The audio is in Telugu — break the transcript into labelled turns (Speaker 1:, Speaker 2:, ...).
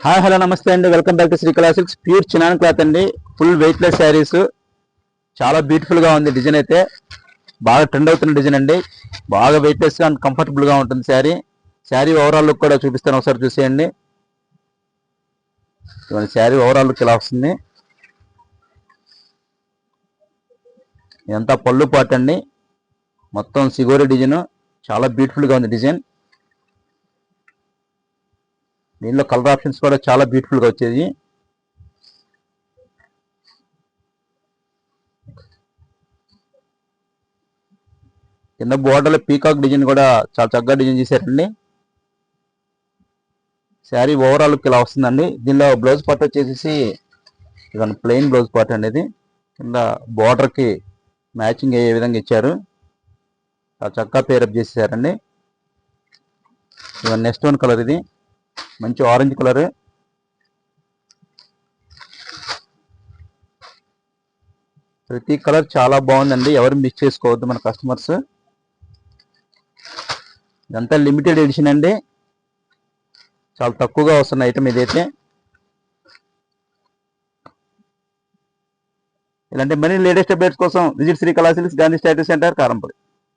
Speaker 1: హాయ్ హలో నమస్తే అండి. Welcome back to Srikala silks. Pure chinon cloth అండి. Full weightless sarees. చాలా బ్యూటిఫుల్ గా ఉంది. డిజైన్ అయితే బాగా ట్రెండ్ అవుతున్న డిజైన్ అండి. బాగా వెయిట్లెస్ గా అండ్ కంఫర్టబుల్ గా ఉంటుంది శారీ. శారీ ఓవరాల్ లుక్ కూడా చూపిస్తాను, ఒకసారి చూసేయండి. ఇవాళ శారీ ఓవరాల్ లుక్ ఇలా వస్తుంది. ఇదంతా పళ్ళు పాట్ అండి. మొత్తం సిగోరి డిజైన్. చాలా బ్యూటిఫుల్ గా ఉంది డిజైన్. దీనిలో కలర్ ఆప్షన్స్ కూడా చాలా బ్యూటిఫుల్ గా వచ్చేది. కింద బోర్డర్లో పీకాక్ డిజైన్ కూడా చాలా చక్కగా డిజైన్ చేశారండి. శారీ ఓవరాల్ లుక్ ఇలా వస్తుందండి. దీనిలో బ్లౌజ్ పార్ట్ వచ్చేసి ఇవన్నీ ప్లెయిన్ బ్లౌజ్ పార్ట్ అండి. ఇది కింద బోర్డర్కి మ్యాచింగ్ అయ్యే విధంగా ఇచ్చారు. చాలా చక్కగా పేరప్ చేసేసారండి. ఇవన్నీ నెక్స్ట్ వన్ కలర్. ఇది మంచి ఆరెంజ్ కలర్. ప్రతి కలర్ చాలా బాగుందండి. ఎవరు మిస్ చేసుకోవద్దు మన కస్టమర్స్. ఇదంతా లిమిటెడ్ ఎడిషన్ అండి. చాలా తక్కువగా వస్తున్న ఐటమ్ ఇదైతే. ఇలాంటి మనీ లేటెస్ట్ అప్డేట్స్ కోసం విజిట్ శ్రీ కళా సిల్క్స్, గాంధీ స్టాట్యూ సెంటర్, కారంపల్లి.